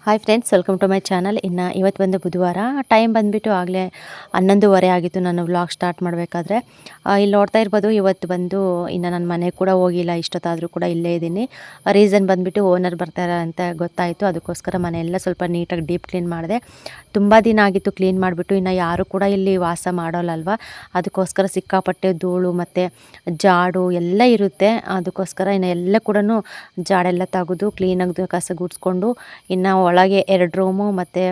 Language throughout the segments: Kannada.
Hi friends, welcome to my channel. ಇನ್ನು ಇವತ್ತು ಬಂದು ಬುಧವಾರ, ಟೈಮ್ ಬಂದುಬಿಟ್ಟು ಆಗಲೇ 11:30 ಆಗಿತ್ತು ನಾನು ವ್ಲಾಗ್ ಸ್ಟಾರ್ಟ್ ಮಾಡಬೇಕಾದ್ರೆ. ಇಲ್ಲಿ ನೋಡ್ತಾ ಇರ್ಬೋದು, ಇವತ್ತು ಬಂದು ಇನ್ನು ನನ್ನ ಮನೆಗೆ ಕೂಡ ಹೋಗಿಲ್ಲ, ಇಷ್ಟೊತ್ತಾದರೂ ಕೂಡ ಇಲ್ಲೇ ಇದ್ದೀನಿ. ರೀಸನ್ ಬಂದುಬಿಟ್ಟು ಓನರ್ ಬರ್ತಾರೆ ಅಂತ ಗೊತ್ತಾಯಿತು, ಅದಕ್ಕೋಸ್ಕರ ಮನೆಯೆಲ್ಲ ಸ್ವಲ್ಪ ನೀಟಾಗಿ ಡೀಪ್ ಕ್ಲೀನ್ ಮಾಡಿದೆ. ತುಂಬ ದಿನ ಆಗಿತ್ತು ಕ್ಲೀನ್ ಮಾಡಿಬಿಟ್ಟು, ಇನ್ನು ಯಾರು ಕೂಡ ಇಲ್ಲಿ ವಾಸ ಮಾಡೋಲ್ಲಲ್ವ, ಅದಕ್ಕೋಸ್ಕರ ಸಿಕ್ಕಾಪಟ್ಟೆ ಧೂಳು ಮತ್ತು ಜಾಡು ಎಲ್ಲ ಇರುತ್ತೆ. ಅದಕ್ಕೋಸ್ಕರ ಇನ್ನು ಎಲ್ಲ ಕೂಡ ಜಾಡೆಲ್ಲ ತೆಗೆದು ಕ್ಲೀನಾಗಿ ಕಸ ಗುಡಿಸ್ಕೊಂಡು, ಇನ್ನು ಒಳಗೆ 2 ರೂಮು ಮತ್ತು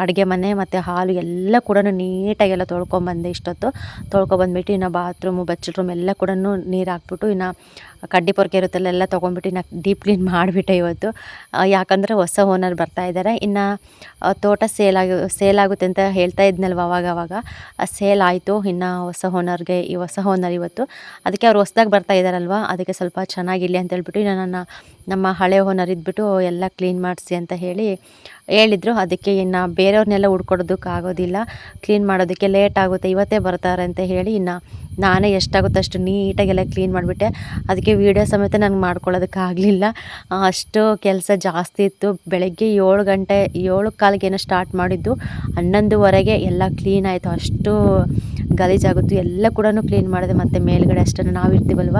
ಅಡುಗೆ ಮನೆ ಮತ್ತು ಹಾಲು ಎಲ್ಲ ಕೂಡ ನೀಟಾಗೆಲ್ಲ ತೊಳ್ಕೊಂಬಂದೆ. ಇಷ್ಟೊತ್ತು ತೊಳ್ಕೊಬಂದ್ಬಿಟ್ಟು ಇನ್ನು ಬಾತ್ರೂಮು ರೂಮ್ ಎಲ್ಲ ಕೂಡ ನೀರು ಹಾಕ್ಬಿಟ್ಟು, ಇನ್ನು ಕಡ್ಡಿ ಪೊರ್ಕೆ ಇರುತ್ತಲ್ಲ ಎಲ್ಲ ತೊಗೊಂಡ್ಬಿಟ್ಟು ಇನ್ನು ಡೀಪ್ ಕ್ಲೀನ್ ಮಾಡಿಬಿಟ್ಟೆ ಇವತ್ತು. ಯಾಕಂದರೆ ಹೊಸ ಓನರ್ ಬರ್ತಾಯಿದ್ದಾರೆ. ಇನ್ನು ತೋಟ ಸೇಲ್ ಆಗುತ್ತೆ ಅಂತ ಹೇಳ್ತಾ ಇದ್ನಲ್ವ ಅವಾಗ ಸೇಲ್ ಆಯಿತು. ಇನ್ನು ಹೊಸ ಓನರ್ ಇವತ್ತು, ಅದಕ್ಕೆ ಅವ್ರು ಹೊಸ್ದಾಗಿ ಬರ್ತಾ ಇದ್ದಾರಲ್ವ, ಅದಕ್ಕೆ ಸ್ವಲ್ಪ ಚೆನ್ನಾಗಿರಲಿ ಅಂತ ಹೇಳ್ಬಿಟ್ಟು ಇನ್ನು ನಮ್ಮ ಹಳೆ ಓನರ್ ಇದ್ಬಿಟ್ಟು ಎಲ್ಲ ಕ್ಲೀನ್ ಮಾಡಿಸಿ ಅಂತ ಹೇಳಿದರು. ಅದಕ್ಕೆ ಇನ್ನು ಬೇರೆಯವ್ರನ್ನೆಲ್ಲ ಹುಡ್ಕೊಡೋದಕ್ಕಾಗೋದಿಲ್ಲ, ಕ್ಲೀನ್ ಮಾಡೋದಕ್ಕೆ ಲೇಟ್ ಆಗುತ್ತೆ, ಇವತ್ತೇ ಬರ್ತಾರೆ ಅಂತ ಹೇಳಿ ಇನ್ನು ನಾನೇ ಎಷ್ಟಾಗುತ್ತೋ ಅಷ್ಟು ನೀಟಾಗೆಲ್ಲ ಕ್ಲೀನ್ ಮಾಡಿಬಿಟ್ಟೆ. ಅದಕ್ಕೆ ವೀಡಿಯೋ ಸಮೇತ ನನಗೆ ಮಾಡ್ಕೊಳ್ಳೋದಕ್ಕಾಗಲಿಲ್ಲ, ಅಷ್ಟು ಕೆಲಸ ಜಾಸ್ತಿ ಇತ್ತು. ಬೆಳಗ್ಗೆ 7:15 ಸ್ಟಾರ್ಟ್ ಮಾಡಿದ್ದು, 11:30 ಎಲ್ಲ ಕ್ಲೀನ್ ಆಯಿತು. ಅಷ್ಟು ಗಲೀಜಾಗುತ್ತು, ಎಲ್ಲ ಕೂಡ ಕ್ಲೀನ್ ಮಾಡಿದೆ. ಮತ್ತು ಮೇಲ್ಗಡೆ ಅಷ್ಟನ್ನು ನಾವು ಇರ್ತೀವಲ್ವ,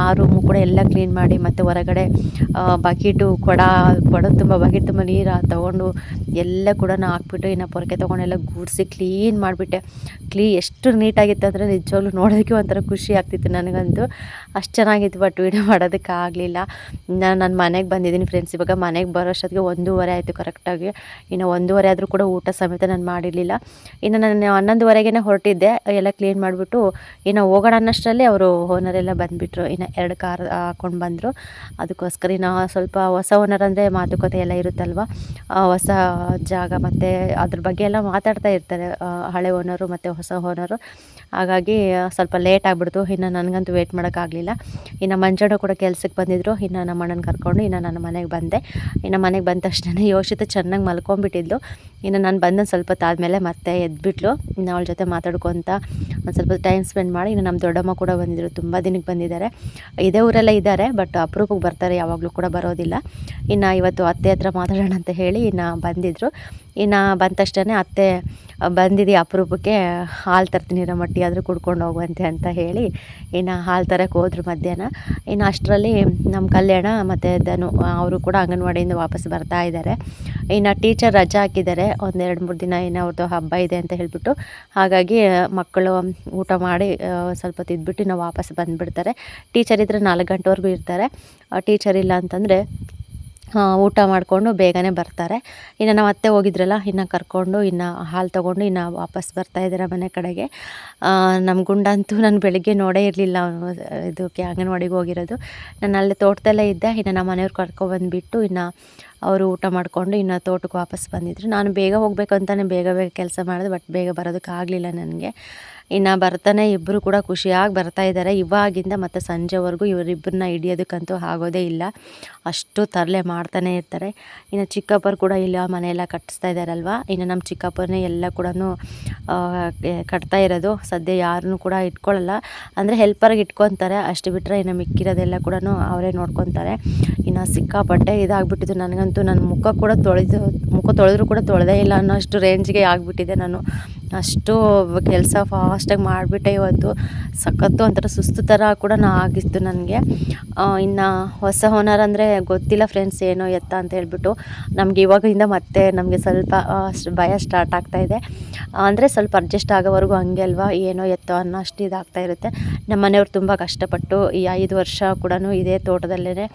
ಆ ರೂಮು ಕೂಡ ಎಲ್ಲ ಕ್ಲೀನ್ ಮಾಡಿ, ಮತ್ತು ಹೊರಗಡೆ ಕೊಡ ತುಂಬ ಬಕೆಟ್ ತುಂಬ ನೀರು ತೊಗೊಂಡು ಎಲ್ಲ ಕೂಡ ಹಾಕ್ಬಿಟ್ಟು ಇನ್ನು ಪೊರಕೆ ತೊಗೊಂಡೆಲ್ಲ ಗೂಡಿಸಿ ಕ್ಲೀನ್ ಮಾಡಿಬಿಟ್ಟೆ. ಎಷ್ಟು ನೀಟಾಗಿತ್ತು ಅಂದರೆ ನಿಜವಾಗ್ಲೂ ನೋಡೋದಕ್ಕೆ ಒಂಥರ ಖುಷಿ ಆಗ್ತಿತ್ತು ನನಗಂತೂ, ಅಷ್ಟು ಚೆನ್ನಾಗಿತ್ತು. ಬಟ್ ವೀಡಿಯೋ ಮಾಡೋದಕ್ಕಾಗಲಿಲ್ಲ. ನಾನು ಮನೆಗೆ ಬಂದಿದ್ದೀನಿ ಫ್ರೆಂಡ್ಸ್. ಇವಾಗ ಮನೆಗೆ ಬರೋಷ್ಟೊತ್ತಿಗೆ 1:30 ಆಯಿತು ಕರೆಕ್ಟಾಗಿ. ಇನ್ನು 1:30 ಆದರೂ ಕೂಡ ಊಟ ಸಮೇತ ನಾನು ಮಾಡಿರಲಿಲ್ಲ. ಇನ್ನು ನಾನು 11:30 ಹೊರಟಿದ್ದೆ, ಎಲ್ಲ ಕ್ಲೀನ್ ಮಾಡಿಬಿಟ್ಟು ಇನ್ನು ಹೋಗೋಣ ಅನ್ನೋಷ್ಟರಲ್ಲಿ ಅವರು ಓನರೆಲ್ಲ ಬಂದುಬಿಟ್ರು. ಇನ್ನು 2 ಕಾರ್ ಹಾಕ್ಕೊಂಡು ಬಂದರು. ಅದಕ್ಕೋಸ್ಕರ ಇನ್ನು ಸ್ವಲ್ಪ ಹೊಸ ಓನರ್ ಅಂದರೆ ಮಾತುಕತೆ ಎಲ್ಲ ಇರುತ್ತಲ್ವ, ಹೊಸ ಜಾಗ ಮತ್ತು ಅದ್ರ ಬಗ್ಗೆ ಎಲ್ಲ ಮಾತಾಡ್ತಾ ಇರ್ತಾರೆ ಹಳೆ ಓನರು ಮತ್ತು ಹೊಸ ಓನರು. ಹಾಗಾಗಿ ಸ್ವಲ್ಪ ಲೇಟ್ ಆಗಿಬಿಡ್ತು. ಇನ್ನು ನನಗಂತೂ ವೇಟ್ ಮಾಡೋಕ್ಕಾಗಲಿಲ್ಲ. ಇನ್ನು ಮಂಜಣ್ಣ ಕೂಡ ಕೆಲಸಕ್ಕೆ ಬಂದಿದ್ದರು. ಇನ್ನು ನಮ್ಮ ಅಣ್ಣನ ಕರ್ಕೊಂಡು ಇನ್ನು ನನ್ನ ಮನೆಗೆ ಬಂದೆ. ಇನ್ನು ಮನೆಗೆ ಬಂದ ತಕ್ಷಣ ಯೋಷಿತ ಚೆನ್ನಾಗಿ ಮಲ್ಕೊಂಡ್ಬಿಟ್ಟಿದ್ಲು. ಇನ್ನು ನಾನು ಬಂದು ಸ್ವಲ್ಪ ಹೊತ್ತಾದಮೇಲೆ ಮತ್ತೆ ಎದ್ಬಿಟ್ಲು. ಇನ್ನು ಅವಳ ಜೊತೆ ಮಾತಾಡ್ಕೊತ ಒಂದು ಸ್ವಲ್ಪ ಟೈಮ್ ಸ್ಪೆಂಡ್ ಮಾಡಿ, ಇನ್ನು ನಮ್ಮ ದೊಡ್ಡಮ್ಮ ಕೂಡ ಬಂದಿದ್ದರು. ತುಂಬ ದಿನಕ್ಕೆ ಬಂದಿದ್ದಾರೆ. ಇದೇ ಊರಲ್ಲೇ ಇದ್ದಾರೆ, ಬಟ್ ಅಪರೂಪಕ್ಕೆ ಬರ್ತಾರೆ, ಯಾವಾಗಲೂ ಕೂಡ ಬರೋದಿಲ್ಲ. ಇನ್ನು ಇವತ್ತು ಅತ್ತೆ ಹತ್ರ ಮಾತಾಡೋಣ ಅಂತ ಹೇಳಿ ಇನ್ನು ಬಂದಿದ್ದರು. ಇನ್ನು ಬಂದ ತಕ್ಷಣ ಅತ್ತೆ ಬಂದಿದ್ದೀವಿ ಅಪರೂಪಕ್ಕೆ, ಹಾಲು ತರ್ತೀನಿ ಮಟ್ಟಿ ಆದರೂ ಕುಡ್ಕೊಂಡು ಹೋಗುವಂತೆ ಅಂತ ಹೇಳಿ ಇನ್ನು ಹಾಲು ತರಕ್ಕೆ ಹೋದ್ರು ಮಧ್ಯಾಹ್ನ. ಇನ್ನು ಅಷ್ಟರಲ್ಲಿ ನಮ್ಮ ಕಲ್ಯಾಣ ಮತ್ತು ಧನು ಅವರು ಕೂಡ ಅಂಗನವಾಡಿಯಿಂದ ವಾಪಸ್ ಬರ್ತಾ ಇದ್ದಾರೆ. ಇನ್ನು ಟೀಚರ್ ರಜಾ ಹಾಕಿದ್ದಾರೆ ಒಂದು 2-3 ದಿನ, ಇನ್ನು ಅವ್ರದ್ದು ಹಬ್ಬ ಇದೆ ಅಂತ ಹೇಳಿಬಿಟ್ಟು. ಹಾಗಾಗಿ ಮಕ್ಕಳು ಊಟ ಮಾಡಿ ಸ್ವಲ್ಪ ತಿದ್ಬಿಟ್ಟು ಇನ್ನು ವಾಪಸ್ ಬಂದುಬಿಡ್ತಾರೆ. ಟೀಚರ್ ಇದ್ದರೆ 4 ಗಂಟೆವರೆಗೂ ಇರ್ತಾರೆ. ಟೀಚರ್ ಇಲ್ಲ ಅಂತಂದರೆ ಊಟ ಮಾಡಿಕೊಂಡು ಬೇಗನೆ ಬರ್ತಾರೆ. ಇನ್ನು ನಾವು ಅತ್ತೆ ಹೋಗಿದ್ರಲ್ಲ, ಇನ್ನು ಕರ್ಕೊಂಡು ಇನ್ನು ಹಾಲು ತೊಗೊಂಡು ಇನ್ನು ವಾಪಸ್ ಬರ್ತಾಯಿದ್ದಾರೆ ಮನೆ ಕಡೆಗೆ. ನಮ್ಮ ಗುಂಡಂತೂ ನಾನು ಬೆಳಗ್ಗೆ ನೋಡೇ ಇರಲಿಲ್ಲ, ಅವನು ಇದಕ್ಕೆ ಅಂಗನವಾಡಿಗೆ ಹೋಗಿರೋದು. ನಾನು ಅಲ್ಲೇ ತೋಟದಲ್ಲೇ ಇದ್ದೆ. ಇನ್ನು ನಮ್ಮ ಮನೆಯವ್ರು ಕರ್ಕೊಬಂದುಬಿಟ್ಟು ಇನ್ನು ಅವರು ಊಟ ಮಾಡಿಕೊಂಡು ಇನ್ನು ತೋಟಕ್ಕೆ ವಾಪಸ್ ಬಂದಿದ್ದರು. ನಾನು ಬೇಗ ಹೋಗಬೇಕು ಅಂತಲೇ ಬೇಗ ಕೆಲಸ ಮಾಡಿದೆ, ಬಟ್ ಬೇಗ ಬರೋದಕ್ಕಾಗಲಿಲ್ಲ ನನಗೆ. ಇನ್ನು ಬರ್ತಾನೆ ಇಬ್ಬರು ಕೂಡ ಖುಷಿಯಾಗಿ ಬರ್ತಾಯಿದ್ದಾರೆ. ಇವಾಗಿಂದ ಮತ್ತು ಸಂಜೆವರೆಗೂ ಇವರಿಬ್ಬರನ್ನ ಹಿಡಿಯೋದಕ್ಕಂತೂ ಆಗೋದೇ ಇಲ್ಲ, ಅಷ್ಟು ತರಲೆ ಮಾಡ್ತಾನೆ ಇರ್ತಾರೆ. ಇನ್ನು ಚಿಕ್ಕಪ್ಪರು ಕೂಡ ಇಲ್ಲ ಮನೆಯೆಲ್ಲ ಕಟ್ಟಿಸ್ತಾ ಇದ್ದಾರಲ್ವ, ಇನ್ನು ನಮ್ಮ ಚಿಕ್ಕಪ್ಪನೇ ಎಲ್ಲ ಕೂಡ ಕಟ್ತಾ ಇರೋದು. ಸದ್ಯ ಯಾರನ್ನೂ ಕೂಡ ಇಟ್ಕೊಳ್ಳಲ್ಲ, ಅಂದರೆ ಹೆಲ್ಪರ್ಗೆ ಇಟ್ಕೊತಾರೆ ಅಷ್ಟು ಬಿಟ್ಟರೆ ಇನ್ನು ಮಿಕ್ಕಿರೋದೆಲ್ಲ ಕೂಡ ಅವರೇ ನೋಡ್ಕೊತಾರೆ. ಇನ್ನು ಸಿಕ್ಕಾಪಟ್ಟೆ ಇದಾಗ್ಬಿಟ್ಟಿದ್ದು ನನಗಂತೂ. ನನ್ನ ಮುಖ ತೊಳೆದ್ರೂ ಕೂಡ ತೊಳೆದೇ ಇಲ್ಲ ಅನ್ನೋ ಅಷ್ಟು ರೇಂಜ್ಗೆ ಆಗಿಬಿಟ್ಟಿದೆ. ನಾನು ಅಷ್ಟು ಕೆಲಸ ಫಾಸ್ಟಾಗಿ ಮಾಡಿಬಿಟ್ಟೆ ಇವತ್ತು. ಸಖತ್ತು ಒಂಥರ ಸುಸ್ತು ಥರ ಕೂಡ ಆಗಿತ್ತು ನನಗೆ. ಇನ್ನು ಹೊಸ ಓನರ್ ಅಂದರೆ ಗೊತ್ತಿಲ್ಲ ಫ್ರೆಂಡ್ಸ್, ಏನೋ ಎತ್ತ ಅಂತ ಹೇಳ್ಬಿಟ್ಟು ನಮಗೆ ಇವಾಗಿಂದ ಮತ್ತೆ ನಮಗೆ ಸ್ವಲ್ಪ ಭಯ ಸ್ಟಾರ್ಟ್ ಆಗ್ತಾಯಿದೆ. ಅಂದರೆ ಸ್ವಲ್ಪ ಅಡ್ಜಸ್ಟ್ ಆಗೋವರೆಗೂ ಹಂಗೆ ಅಲ್ವಾ, ಏನೋ ಎತ್ತೋ ಅನ್ನೋ ಅಷ್ಟು ಇದಾಗ್ತಾ ಇರುತ್ತೆ. ನಮ್ಮ ಮನೆಯವ್ರು ತುಂಬ ಕಷ್ಟಪಟ್ಟು ಈ 5 ವರ್ಷ ಕೂಡ ಇದೇ ತೋಟದಲ್ಲೇ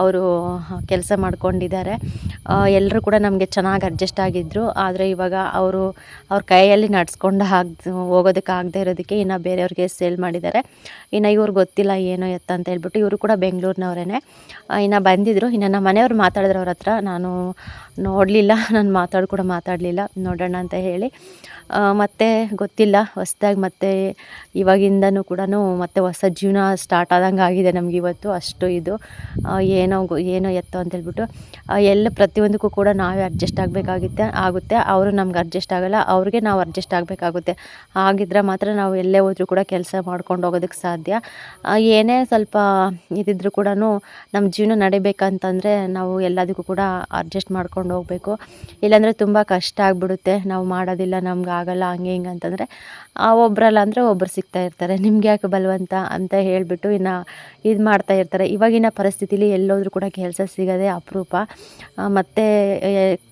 ಅವರು ಕೆಲಸ ಮಾಡ್ಕೊಂಡಿದ್ದಾರೆ. ಎಲ್ಲರೂ ಕೂಡ ನಮಗೆ ಚೆನ್ನಾಗಿ ಅಡ್ಜಸ್ಟ್ ಆಗಿದ್ದರು. ಆದರೆ ಇವಾಗ ಅವ್ರ ಕೈಯಲ್ಲಿ ನಡ್ಸ್ಕೊಂಡು ಹೋಗೋದಕ್ಕಾಗದೇ ಇರೋದಕ್ಕೆ ಇನ್ನು ಬೇರೆಯವ್ರಿಗೆ ಸೇಲ್ ಮಾಡಿದ್ದಾರೆ. ಇನ್ನು ಇವ್ರು ಗೊತ್ತಿಲ್ಲ ಏನೋ ಎತ್ತ ಅಂತ ಹೇಳ್ಬಿಟ್ಟು. ಇವರು ಕೂಡ ಬೆಂಗಳೂರಿನವರೇ. ಇನ್ನು ಬಂದಿದ್ದರು. ಇನ್ನು ನಮ್ಮ ಮನೆಯವ್ರು ಮಾತಾಡಿದ್ರು ಅವ್ರ ಹತ್ರ, ನಾನು ನೋಡಲಿಲ್ಲ, ನಾನು ಮಾತಾಡಲಿಲ್ಲ, ನೋಡೋಣ ಅಂತ ಹೇಳಿ. ಮತ್ತು ಗೊತ್ತಿಲ್ಲ, ಹೊಸದಾಗಿ ಮತ್ತು ಇವಾಗಿಂದನೂ ಕೂಡ ಮತ್ತು ಹೊಸ ಜೀವನ ಸ್ಟಾರ್ಟ್ ಆದಂಗೆ ಆಗಿದೆ ನಮ್ಗೆ ಇವತ್ತು. ಅಷ್ಟು ಇದು ಏನೋ ಎತ್ತೋ ಅಂತೇಳ್ಬಿಟ್ಟು ಎಲ್ಲ ಪ್ರತಿಯೊಂದಕ್ಕೂ ಕೂಡ ನಾವೇ ಅಡ್ಜಸ್ಟ್ ಆಗುತ್ತೆ. ಅವರು ನಮ್ಗೆ ಅಡ್ಜಸ್ಟ್ ಆಗೋಲ್ಲ, ಅವ್ರಿಗೆ ನಾವು ಅಡ್ಜಸ್ಟ್ ಅಡ್ಜಸ್ಟ್ ಆಗಬೇಕಾಗುತ್ತೆ. ಹಾಗಿದ್ರೆ ಮಾತ್ರ ನಾವು ಎಲ್ಲೇ ಹೋದ್ರೂ ಕೂಡ ಕೆಲಸ ಮಾಡ್ಕೊಂಡು ಹೋಗೋದಕ್ಕೆ ಸಾಧ್ಯ. ಏನೇ ಸ್ವಲ್ಪ ಇದಿದ್ರೂ ಕೂಡ ನಮ್ಮ ಜೀವನ ನಡಿಬೇಕಂತಂದರೆ ನಾವು ಎಲ್ಲದಕ್ಕೂ ಕೂಡ ಅಡ್ಜಸ್ಟ್ ಮಾಡ್ಕೊಂಡು ಹೋಗಬೇಕು. ಇಲ್ಲಾಂದರೆ ತುಂಬ ಕಷ್ಟ ಆಗಿಬಿಡುತ್ತೆ. ನಾವು ಮಾಡೋದಿಲ್ಲ, ನಮ್ಗೆ ಆಗಲ್ಲ, ಹಂಗೆ ಹಿಂಗೆ ಅಂತಂದರೆ ಒಬ್ಬರಲ್ಲ ಅಂದರೆ ಒಬ್ಬರು ಸಿಗ್ತಾ ಇರ್ತಾರೆ. ನಿಮ್ಗೆ ಯಾಕೆ ಬಲವಂತ ಅಂತ ಹೇಳಿಬಿಟ್ಟು ಇನ್ನು ಇದು ಮಾಡ್ತಾ ಇರ್ತಾರೆ. ಇವಾಗಿನ ಪರಿಸ್ಥಿತಿಲಿ ಎಲ್ಲೋದ್ರೂ ಕೂಡ ಕೆಲಸ ಸಿಗೋದೇ ಅಪರೂಪ. ಮತ್ತು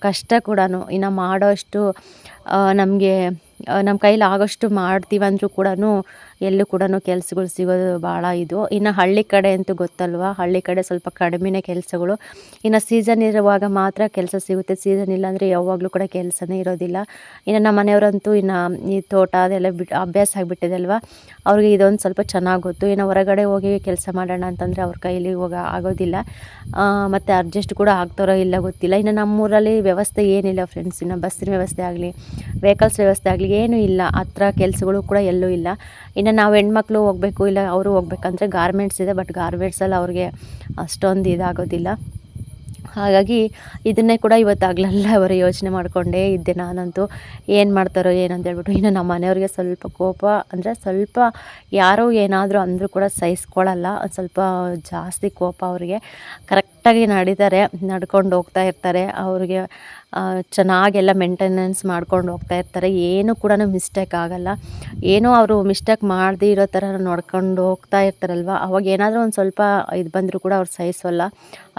ಕಷ್ಟ ಕೂಡ ಇನ್ನು ಮಾಡೋಷ್ಟು ನಮಗೆ ನಮ್ಮ ಕೈಲಿ ಆಗೋಷ್ಟು ಮಾಡ್ತೀವಂದ್ರೂ ಕೂಡ ಎಲ್ಲೂ ಕೂಡ ಕೆಲ್ಸಗಳು ಸಿಗೋದು ಭಾಳ ಇದು. ಇನ್ನು ಹಳ್ಳಿ ಕಡೆ ಅಂತೂ ಗೊತ್ತಲ್ವ, ಹಳ್ಳಿ ಕಡೆ ಸ್ವಲ್ಪ ಕಡಿಮೆನೇ ಕೆಲಸಗಳು. ಇನ್ನು ಸೀಸನ್ ಇರುವಾಗ ಮಾತ್ರ ಕೆಲಸ ಸಿಗುತ್ತೆ, ಸೀಸನ್ ಇಲ್ಲಾಂದರೆ ಯಾವಾಗಲೂ ಕೂಡ ಕೆಲಸನೇ ಇರೋದಿಲ್ಲ. ಇನ್ನು ನಮ್ಮ ಮನೆಯವರಂತೂ ಇನ್ನು ಈ ತೋಟ ಅದೆಲ್ಲ ಬಿಟ್ಟು ಅಭ್ಯಾಸ ಆಗಿಬಿಟ್ಟಿದೆ ಅಲ್ವ, ಅವ್ರಿಗೆ ಇದೊಂದು ಸ್ವಲ್ಪ ಚೆನ್ನಾಗಿ ಗೊತ್ತು. ಇನ್ನು ಹೊರಗಡೆ ಹೋಗಿ ಕೆಲಸ ಮಾಡೋಣ ಅಂತಂದರೆ ಅವ್ರ ಕೈಲಿ ಆಗೋದಿಲ್ಲ. ಮತ್ತು ಅಡ್ಜಸ್ಟ್ ಕೂಡ ಆಗ್ತಾರೋ ಇಲ್ಲ ಗೊತ್ತಿಲ್ಲ. ಇನ್ನು ನಮ್ಮೂರಲ್ಲಿ ವ್ಯವಸ್ಥೆ ಏನಿಲ್ಲ ಫ್ರೆಂಡ್ಸ್. ಇನ್ನು ಬಸ್ಸಿನ ವ್ಯವಸ್ಥೆ ಆಗಲಿ, ವೆಹಿಕಲ್ಸ್ ವ್ಯವಸ್ಥೆ ಆಗಲಿ ಏನೂ ಇಲ್ಲ. ಹತ್ರ ಕೆಲಸಗಳು ಕೂಡ ಎಲ್ಲೂ ಇಲ್ಲ. ಇನ್ನು ನಾವು ಹೆಣ್ಮಕ್ಳು ಹೋಗಬೇಕು, ಇಲ್ಲ ಅವರು ಹೋಗ್ಬೇಕಂದ್ರೆ ಗಾರ್ಮೆಂಟ್ಸ್ ಇದೆ, ಬಟ್ ಗಾರ್ಮೆಂಟ್ಸಲ್ಲಿ ಅವ್ರಿಗೆ ಅಷ್ಟೊಂದು ಇದಾಗೋದಿಲ್ಲ. ಹಾಗಾಗಿ ಇದನ್ನೇ ಕೂಡ ಇವತ್ತು ಹಗಲೆಲ್ಲ ಅವರು ಯೋಚನೆ ಮಾಡಿಕೊಂಡೇ ಇದ್ದೆ ನಾನಂತೂ. ಏನು ಮಾಡ್ತಾರೋ ಏನಂತ ಹೇಳ್ಬಿಟ್ಟು. ಇನ್ನು ನಮ್ಮ ಮನೆಯವ್ರಿಗೆ ಸ್ವಲ್ಪ ಕೋಪ ಅಂದರೆ ಸ್ವಲ್ಪ ಯಾರೋ ಏನಾದರೂ ಅಂದರೂ ಕೂಡ ಸಹಿಸ್ಕೊಳ್ಳಲ್ಲ. ಸ್ವಲ್ಪ ಜಾಸ್ತಿ ಕೋಪ ಅವರಿಗೆ. ಕರೆಕ್ಟಾಗಿ ನಡ್ಕೊಂಡು ಹೋಗ್ತಾ ಇರ್ತಾರೆ. ಅವ್ರಿಗೆ ಚೆನ್ನಾಗೆಲ್ಲ ಮೇಂಟೆನೆನ್ಸ್ ಮಾಡ್ಕೊಂಡು ಹೋಗ್ತಾ ಇರ್ತಾರೆ. ಏನೂ ಕೂಡ ಮಿಸ್ಟೇಕ್ ಆಗೋಲ್ಲ. ಏನೋ ಅವರು ಮಿಸ್ಟೇಕ್ ಮಾಡದೇ ಇರೋ ಥರ ನೋಡ್ಕೊಂಡು ಹೋಗ್ತಾ ಇರ್ತಾರಲ್ವ, ಅವಾಗ ಏನಾದರೂ ಒಂದು ಸ್ವಲ್ಪ ಇದು ಬಂದರೂ ಕೂಡ ಅವ್ರು ಸಹಿಸೋಲ್ಲ.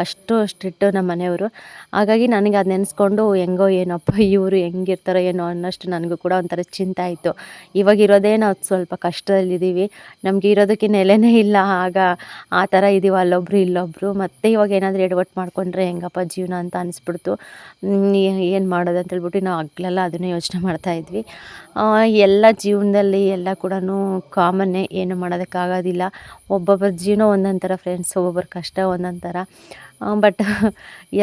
ಅಷ್ಟು ಸ್ಟ್ರಿಕ್ಟು ನಮ್ಮ ಮನೆಯವರು. ಹಾಗಾಗಿ ನನಗೆ ಅದು ನೆನೆಸ್ಕೊಂಡು ಹೆಂಗೋ ಏನಪ್ಪ ಇವರು ಹೆಂಗಿರ್ತಾರೋ ಏನೋ ಅನ್ನೋಷ್ಟು ನನಗೂ ಕೂಡ ಒಂಥರ ಚಿಂತೆ ಆಯಿತು. ಇವಾಗಿರೋದೇ ನಾವು ಸ್ವಲ್ಪ ಕಷ್ಟದಲ್ಲಿದ್ದೀವಿ, ನಮಗೆ ಇರೋದಕ್ಕೆ ನೆಲೆನೇ ಇಲ್ಲ. ಆಗ ಆ ಥರ ಇದ್ದೀವಿ, ಅಲ್ಲೊಬ್ಬರು ಇಲ್ಲೊಬ್ಬರು. ಮತ್ತು ಇವಾಗ ಏನಾದರೂ ಎಡವಟ್ಟು ಮಾಡಿಕೊಂಡ್ರೆ ಹೆಂಗಪ್ಪ ಜೀವನ ಅಂತ ಅನಿಸ್ಬಿಡ್ತು. ಏನು ಮಾಡೋದು ಅಂತ ಹೇಳ್ಬಿಟ್ಟು ನಾವು ಹಗ್ಲೆಲ್ಲ ಅದನ್ನೇ ಯೋಚನೆ ಮಾಡ್ತಾಯಿದ್ವಿ. ಎಲ್ಲ ಜೀವನದಲ್ಲಿ ಎಲ್ಲ ಕೂಡ ಕಾಮನ್ನೇ, ಏನು ಮಾಡೋದಕ್ಕಾಗೋದಿಲ್ಲ. ಒಬ್ಬೊಬ್ಬರ ಜೀವನ ಒಂದೊಂದು ಥರ ಫ್ರೆಂಡ್ಸ್, ಒಬ್ಬೊಬ್ಬರ ಕಷ್ಟ ಒಂದೊಂದು ಥರ. ಬಟ್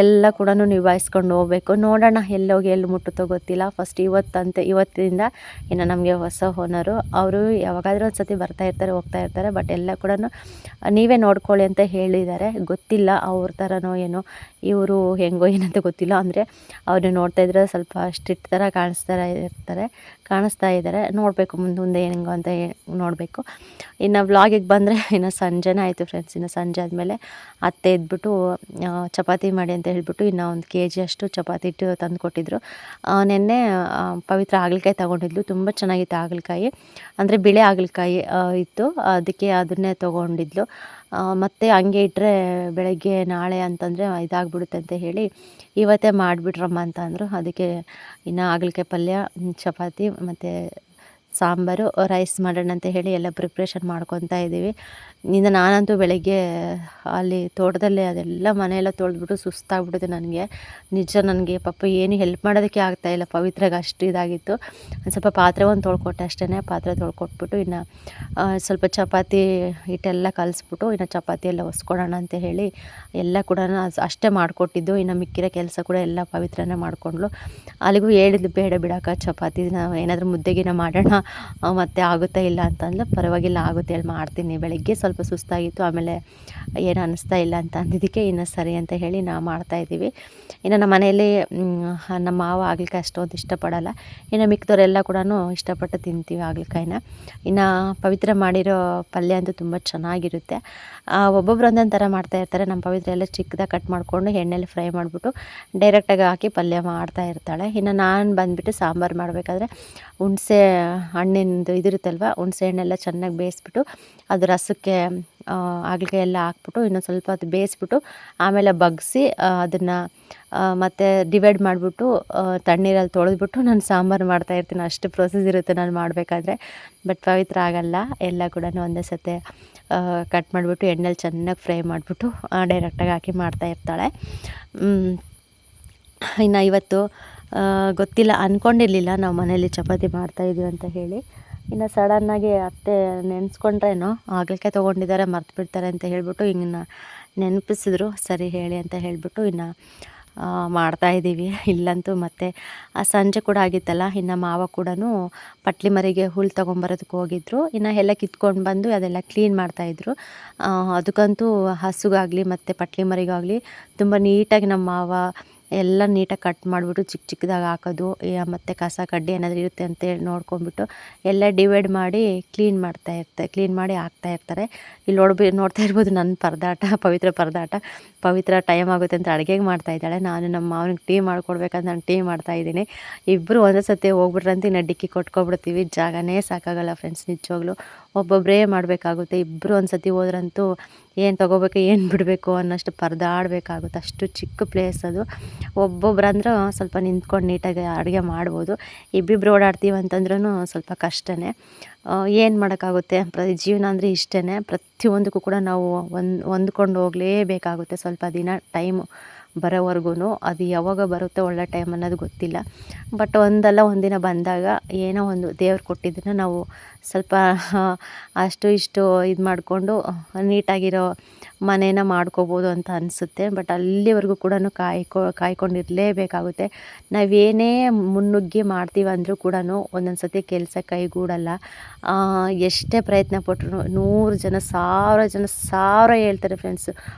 ಎಲ್ಲ ಕೂಡ ನಿಭಾಯಿಸ್ಕೊಂಡು ಹೋಗ್ಬೇಕು. ನೋಡೋಣ ಎಲ್ಲೋಗಿ ಎಲ್ಲಿ ಮುಟ್ಟುತ್ತೋ ಗೊತ್ತಿಲ್ಲ. ಫಸ್ಟ್ ಇವತ್ತಿಂದ ಇನ್ನು ನಮಗೆ ಹೊಸ ಓನರು, ಅವರು ಯಾವಾಗಾದರೂ ಒಂದು ಸತಿ ಬರ್ತಾ ಇರ್ತಾರೆ, ಹೋಗ್ತಾ ಇರ್ತಾರೆ. ಬಟ್ ಎಲ್ಲ ಕೂಡ ನೀವೇ ನೋಡ್ಕೊಳ್ಳಿ ಅಂತ ಹೇಳಿದ್ದಾರೆ. ಗೊತ್ತಿಲ್ಲ ಅವ್ರ ಥರನೋ ಏನೋ, ಇವರು ಹೆಂಗೋ ಏನಂತ ಗೊತ್ತಿಲ್ಲ. ಅಂದರೆ ಅವ್ರನ್ನ ನೋಡ್ತಾ ಇದ್ರೆ ಸ್ವಲ್ಪ ಸ್ಟ್ರಿಕ್ಟ್ ಥರ ಕಾಣಿಸ್ತಾ ಇದ್ದಾರೆ. ನೋಡಬೇಕು ಮುಂದೆ ಹೆಂಗೋ ಅಂತ ನೋಡಬೇಕು. ಇನ್ನು ವ್ಲಾಗಿಗೆ ಬಂದರೆ ಇನ್ನು ಸಂಜೆನೇ ಆಯಿತು ಫ್ರೆಂಡ್ಸ್. ಇನ್ನು ಸಂಜೆ ಆದಮೇಲೆ ಅತ್ತೆ ಎದ್ಬಿಟ್ಟು ಚಪಾತಿ ಮಾಡಿ ಅಂತ ಹೇಳಿಬಿಟ್ಟು ಇನ್ನು 1 kg ಅಷ್ಟು ಚಪಾತಿ ಹಿಟ್ಟು ತಂದು ಕೊಟ್ಟಿದ್ರು. ನೆನ್ನೆ ಪವಿತ್ರ ಹಾಗಲಕಾಯಿ ತೊಗೊಂಡಿದ್ಲು. ತುಂಬ ಚೆನ್ನಾಗಿತ್ತು ಹಾಗಲಕಾಯಿ, ಅಂದರೆ ಬಿಳೆ ಹಾಗಲಕಾಯಿ ಇತ್ತು, ಅದಕ್ಕೆ ಅದನ್ನೇ ತೊಗೊಂಡಿದ್ಲು. ಮತ್ತು ಹಂಗೆ ಇಟ್ಟರೆ ಬೆಳಗ್ಗೆ ನಾಳೆ ಅಂತಂದರೆ ಇದಾಗ್ಬಿಡುತ್ತೆ ಅಂತ ಹೇಳಿ ಇವತ್ತೇ ಮಾಡಿಬಿಟ್ರಮ್ಮ ಅಂತ ಅಂದರು. ಅದಕ್ಕೆ ಇನ್ನು ಹಾಗಲಕಾಯಿ ಪಲ್ಯ, ಚಪಾತಿ ಮತ್ತು ಸಾಂಬಾರು, ರೈಸ್ ಮಾಡೋಣ ಅಂತ ಹೇಳಿ ಎಲ್ಲ ಪ್ರಿಪ್ರೇಷನ್ ಮಾಡ್ಕೊತಾ ಇದ್ದೀವಿ. ಇನ್ನು ನಾನಂತೂ ಬೆಳಗ್ಗೆ ಅಲ್ಲಿ ತೋಟದಲ್ಲೇ ಅದೆಲ್ಲ ಮನೆಯೆಲ್ಲ ತೊಳೆದ್ಬಿಟ್ಟು ಸುಸ್ತಾಗ್ಬಿಟ್ಟಿದೆ ನನಗೆ. ನಿಜ ನನಗೆ ಪಾಪ ಏನು ಹೆಲ್ಪ್ ಮಾಡೋದಕ್ಕೆ ಆಗ್ತಾಯಿಲ್ಲ. ಪವಿತ್ರಾಗ ಅಷ್ಟು ಇದಾಗಿತ್ತು. ಒಂದು ಸ್ವಲ್ಪ ಪಾತ್ರೆ ಒಂದು ತೊಳ್ಕೊಟ್ಟೆ ಅಷ್ಟೇ. ಪಾತ್ರೆ ತೊಳ್ಕೊಟ್ಬಿಟ್ಟು ಇನ್ನು ಸ್ವಲ್ಪ ಚಪಾತಿ ಹಿಟ್ಟೆಲ್ಲ ಕಲಿಸ್ಬಿಟ್ಟು ಇನ್ನು ಚಪಾತಿ ಎಲ್ಲ ಹೊಸ್ಕೊಡೋಣ ಅಂತ ಹೇಳಿ ಎಲ್ಲ ಕೂಡ ಅಷ್ಟೇ ಮಾಡಿಕೊಟ್ಟಿದ್ದು. ಇನ್ನು ಮಿಕ್ಕಿರೋ ಕೆಲಸ ಕೂಡ ಎಲ್ಲ ಪವಿತ್ರನೇ ಮಾಡಿಕೊಂಡ್ಳು. ಅಲ್ಲಿಗೂ ಹೇಳಿದ್ಲು, ಬೇಡ ಬಿಡಕ್ಕ ಚಪಾತಿನ ಏನಾದರೂ ಮುದ್ದೆಗಿನ ಮಾಡೋಣ, ಮತ್ತೆ ಆಗುತ್ತಾ ಇಲ್ಲ ಅಂತಂದ್ರೆ ಪರವಾಗಿಲ್ಲ ಆಗುತ್ತೆ ಹೇಳಿ ಮಾಡ್ತೀನಿ. ಬೆಳಗ್ಗೆ ಸ್ವಲ್ಪ ಸುಸ್ತಾಗಿತ್ತು, ಆಮೇಲೆ ಏನು ಅನ್ನಿಸ್ತಾ ಇಲ್ಲ ಅಂತ ಅಂದಿದ್ದಕ್ಕೆ ಇನ್ನು ಸರಿ ಅಂತ ಹೇಳಿ ನಾವು ಮಾಡ್ತಾಯಿದ್ದೀವಿ. ಇನ್ನು ನಮ್ಮ ಮನೆಯಲ್ಲಿ ನಮ್ಮ ಮಾವ ಹಾಗಲಕಾಯಿ ಅಷ್ಟೊಂದು ಇಷ್ಟಪಡಲ್ಲ. ಇನ್ನು ಮಿಕ್ಕಿದವರೆಲ್ಲ ಕೂಡ ಇಷ್ಟಪಟ್ಟು ತಿಂತೀವಿ ಹಾಗಲಕಾಯಿನ. ಇನ್ನು ಪವಿತ್ರ ಮಾಡಿರೋ ಪಲ್ಯ ಅಂತೂ ತುಂಬ ಚೆನ್ನಾಗಿರುತ್ತೆ. ಒಬ್ಬೊಬ್ರು ಒಂದೊಂದು ಥರ ಮಾಡ್ತಾಯಿರ್ತಾರೆ. ನಮ್ಮ ಪವಿತ್ರ ಎಲ್ಲ ಚಿಕ್ಕದಾಗಿ ಕಟ್ ಮಾಡಿಕೊಂಡು ಎಣ್ಣೆಲಿ ಫ್ರೈ ಮಾಡಿಬಿಟ್ಟು ಡೈರೆಕ್ಟಾಗಿ ಹಾಕಿ ಪಲ್ಯ ಮಾಡ್ತಾ ಇರ್ತಾಳೆ. ಇನ್ನು ನಾನು ಬಂದುಬಿಟ್ಟು ಸಾಂಬಾರು ಮಾಡಬೇಕಾದ್ರೆ ಹುಣಸೆ ಹಣ್ಣಿಂದು ಇದಿರುತ್ತಲ್ವ, ಹುಣಸೆ ಹಣ್ಣೆಲ್ಲ ಚೆನ್ನಾಗಿ ಬೇಯಿಸ್ಬಿಟ್ಟು ಅದು ರಸಕ್ಕೆ ಹಾಗಲಕಾಯಿ ಎಲ್ಲ ಹಾಕ್ಬಿಟ್ಟು ಇನ್ನೊಂದು ಸ್ವಲ್ಪ ಹೊತ್ತು ಬೇಯಿಸ್ಬಿಟ್ಟು ಆಮೇಲೆ ಬಗ್ಗಿಸಿ ಅದನ್ನು ಮತ್ತು ಡಿವೈಡ್ ಮಾಡಿಬಿಟ್ಟು ತಣ್ಣೀರಲ್ಲಿ ತೊಳೆದ್ಬಿಟ್ಟು ನಾನು ಸಾಂಬಾರು ಮಾಡ್ತಾಯಿರ್ತೀನಿ. ಅಷ್ಟು ಪ್ರೊಸೆಸ್ ಇರುತ್ತೆ ನಾನು ಮಾಡಬೇಕಾದ್ರೆ. ಬಟ್ ಪವಿತ್ರ ಆಗಲ್ಲ, ಎಲ್ಲ ಕೂಡ ಒಂದೇ ಸತೆ ಕಟ್ ಮಾಡಿಬಿಟ್ಟು ಎಣ್ಣೆಲಿ ಚೆನ್ನಾಗಿ ಫ್ರೈ ಮಾಡಿಬಿಟ್ಟು ಡೈರೆಕ್ಟಾಗಿ ಹಾಕಿ ಮಾಡ್ತಾಯಿರ್ತಾಳೆ. ಇನ್ನು ಇವತ್ತು ಗೊತ್ತಿಲ್ಲ, ಅಂದ್ಕೊಂಡಿರಲಿಲ್ಲ ನಾವು ಮನೇಲಿ ಚಪಾತಿ ಮಾಡ್ತಾಯಿದ್ದೀವಿ ಅಂತ ಹೇಳಿ. ಇನ್ನು ಸಡನ್ನಾಗಿ ಅತ್ತೆ ನೆನೆಸ್ಕೊಂಡ್ರೇನೋ ಹಾಗಲಕಾಯಿ ತೊಗೊಂಡಿದ್ದಾರೆ ಮರ್ತು ಬಿಡ್ತಾರೆ ಅಂತ ಹೇಳಿಬಿಟ್ಟು ಹಿಂಗೆ ನೆನಪಿಸಿದ್ರು. ಸರಿ ಹೇಳಿ ಅಂತ ಹೇಳಿಬಿಟ್ಟು ಇನ್ನು ಮಾಡ್ತಾಯಿದ್ದೀವಿ. ಇಲ್ಲಂತೂ ಮತ್ತೆ ಸಂಜೆ ಕೂಡ ಆಗಿತ್ತಲ್ಲ, ಇನ್ನು ಮಾವ ಕೂಡ ಪಟ್ಲಿ ಮರಿಗೆ ಹುಲ್ಲು ತೊಗೊಂಬರೋದಕ್ಕೆ ಹೋಗಿದ್ರು. ಇನ್ನು ಎಲ್ಲ ಕಿತ್ಕೊಂಡು ಬಂದು ಅದೆಲ್ಲ ಕ್ಲೀನ್ ಮಾಡ್ತಾಯಿದ್ರು. ಅದಕ್ಕಂತೂ ಹಸುಗಾಗಲಿ ಮತ್ತು ಪಟ್ಲಿ ಮರಿಗಾಗಲಿ ತುಂಬ ನೀಟಾಗಿ ನಮ್ಮ ಮಾವ ಎಲ್ಲ ನೀಟಾಗಿ ಕಟ್ ಮಾಡಿಬಿಟ್ಟು ಚಿಕ್ಕ ಚಿಕ್ಕದಾಗಿ ಹಾಕೋದು, ಮತ್ತು ಕಸ ಕಡ್ಡಿ ಏನಾದರೂ ಇರುತ್ತೆ ಅಂತೇಳಿ ನೋಡ್ಕೊಂಬಿಟ್ಟು ಎಲ್ಲ ಡಿವೈಡ್ ಮಾಡಿ ಕ್ಲೀನ್ ಮಾಡಿ ಹಾಕ್ತಾಯಿರ್ತಾರೆ. ಇಲ್ಲಿ ನೋಡ್ತಾ ಇರ್ಬೋದು ನನ್ನ ಪರದಾಟ, ಪವಿತ್ರ ಪವಿತ್ರ ಟೈಮ್ ಆಗುತ್ತೆ ಅಂತ ಅಡುಗೆಗೆ ಮಾಡ್ತಾಯಿದ್ದಾಳೆ. ನಾನು ನಮ್ಮ ಮಾವನಿಗೆ ಟೀ ಮಾಡ್ಕೊಡ್ಬೇಕಂತ ನಾನು ಟೀ ಮಾಡ್ತಾಯಿದ್ದೀನಿ. ಇಬ್ಬರು ಒಂದೇ ಸತಿ ಹೋಗ್ಬಿಟ್ರಂತ ಇನ್ನು ಡಿಕ್ಕಿ ಕೊಟ್ಕೊಬಿಡ್ತೀವಿ. ಜಾಗನೇ ಸಾಕಾಗಲ್ಲ ಫ್ರೆಂಡ್ಸ್, ನಿಜವಾಗ್ಲೂ ಒಬ್ಬೊಬ್ಬರೇ ಮಾಡಬೇಕಾಗುತ್ತೆ. ಇಬ್ಬರು ಒಂದು ಸತಿ ಹೋದ್ರಂತೂ ಏನು ತೊಗೋಬೇಕು ಏನು ಬಿಡಬೇಕು ಅನ್ನೋಷ್ಟು ಪರದಾಡಬೇಕಾಗುತ್ತೆ. ಅಷ್ಟು ಚಿಕ್ಕ ಪ್ಲೇಸ್ ಅದು. ಒಬ್ಬೊಬ್ರಂದ್ರೆ ಸ್ವಲ್ಪ ನಿಂತ್ಕೊಂಡು ನೀಟಾಗಿ ಅಡುಗೆ ಮಾಡ್ಬೋದು. ಇಬ್ಬಿಬ್ರು ಓಡಾಡ್ತೀವಿ ಅಂತಂದ್ರೂ ಸ್ವಲ್ಪ ಕಷ್ಟನೇ. ಏನು ಮಾಡೋಕ್ಕಾಗುತ್ತೆ, ಜೀವನ ಅಂದರೆ ಇಷ್ಟೇ. ಪ್ರತಿಯೊಂದಕ್ಕೂ ಕೂಡ ನಾವು ಹೊಂದ್ಕೊಂಡು ಹೋಗಲೇಬೇಕಾಗುತ್ತೆ. ಸ್ವಲ್ಪ ದಿನ ಟೈಮು ಬರೋವರೆಗೂ ಅದು ಯಾವಾಗ ಬರುತ್ತೆ ಒಳ್ಳೆ ಟೈಮ್ ಅನ್ನೋದು ಗೊತ್ತಿಲ್ಲ. ಬಟ್ ಒಂದಿನ ಬಂದಾಗ ಏನೋ ಒಂದು ದೇವ್ರು ಕೊಟ್ಟಿದ್ದನ್ನು ನಾವು ಸ್ವಲ್ಪ ಅಷ್ಟು ಇಷ್ಟು ಇದು ಮಾಡಿಕೊಂಡು ನೀಟಾಗಿರೋ ಮನೇನ ಮಾಡ್ಕೋಬೋದು ಅಂತ ಅನಿಸುತ್ತೆ. ಬಟ್ ಅಲ್ಲಿವರೆಗೂ ಕೂಡ ಕಾಯ್ಕೊಂಡಿರಲೇಬೇಕಾಗುತ್ತೆ. ನಾವೇನೇ ಮುನ್ನುಗ್ಗಿ ಮಾಡ್ತೀವಿ ಅಂದರೂ ಕೂಡ ಒಂದೊಂದು ಸತಿ ಕೆಲಸ ಕೈಗೂಡಲ್ಲ. ಎಷ್ಟೇ ಪ್ರಯತ್ನ ಪಟ್ಟರು 100 ಜನ 1000 ಜನ ಹೇಳ್ತಾರೆ ಫ್ರೆಂಡ್ಸ್,